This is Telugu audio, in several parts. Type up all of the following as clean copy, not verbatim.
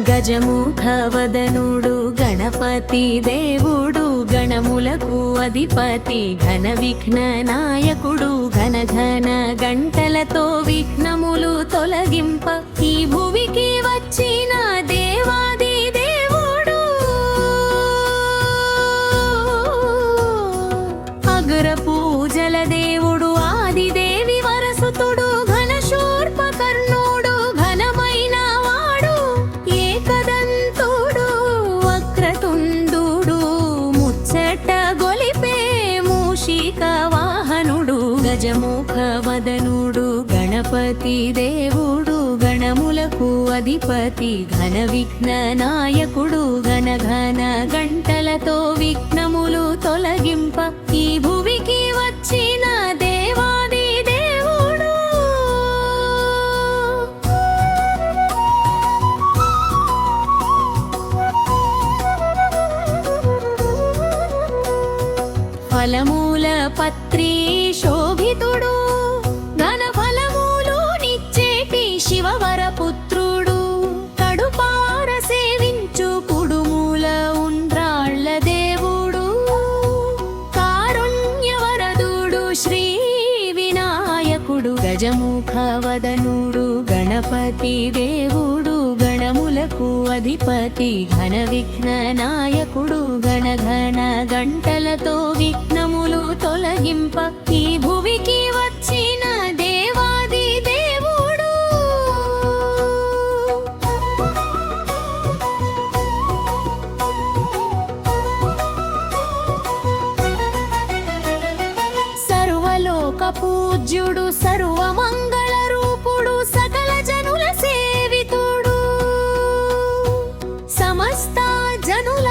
గజముఖవదనుడు గణపతి దేవుడు గణములకు అధిపతి ఘన విఘ్న నాయకుడు ఘన ఘన గంటలతో విఘ్నములు తొలగింప ఈ భువికి వచ్చిన దేవాది దేవుడు అగ్ర పూజల దేవుడు ఆదిదేవి వరసుతుడు ఘన శూర్పకర్ణుడు ఘనమైన వాడు ఏకదంతుడు వక్రతుండుడు ముచ్చట గొలిపే మూషిక వాహనుడు గజముఖవదనుడు గణపతి దేవుడు గణములకు అధిపతి ఘన విఘ్న నాయకుడు ఘన ఘన గంటలతో విఘ్నములు తొలగింప ఈ భువికి వచ్చిన దేవాది దేవుడు ఫలమూల పత్రి శోభితుడు ఘన ఫలమూలు నిచ్చేటి శివవర పుత్రుడు కడుపార సేవించు కుడుమూల ఉండ్రాళ్ళ దేవుడు కారుణ్యవరదుడు శ్రీ వినాయకుడు గజముఖవదనుడు గణపతి దేవుడు గణములకు అధిపతి ఘన విఘ్న నాయకుడు ఘన ఘన గంటలతో విఘ్నములు తొలగింప ఈ భువికి వచ్చిన దేవాది దేవుడు సర్వలోక పూజ్యుడు సర్వమంగళ రూపుడు సకల జనుల సేవితుడు సమస్త జనుల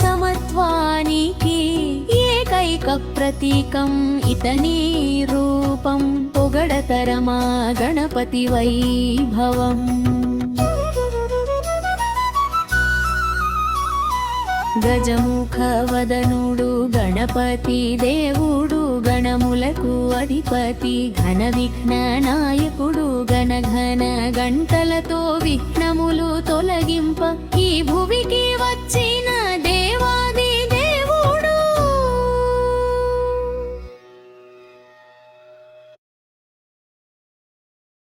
సమత్వానికి ఏకైక ప్రతీకం ఇతని రూపం పొగడతరమా గణపతి వైభవం గజముఖవదనుడు గణపతి దేవుడు గణములకు అధిపతి ఘన విఘ్న నాయకుడు ఘన ఘన గంటలతో విఘ్నములు తొలగింప ఈ భువికి వచ్చిన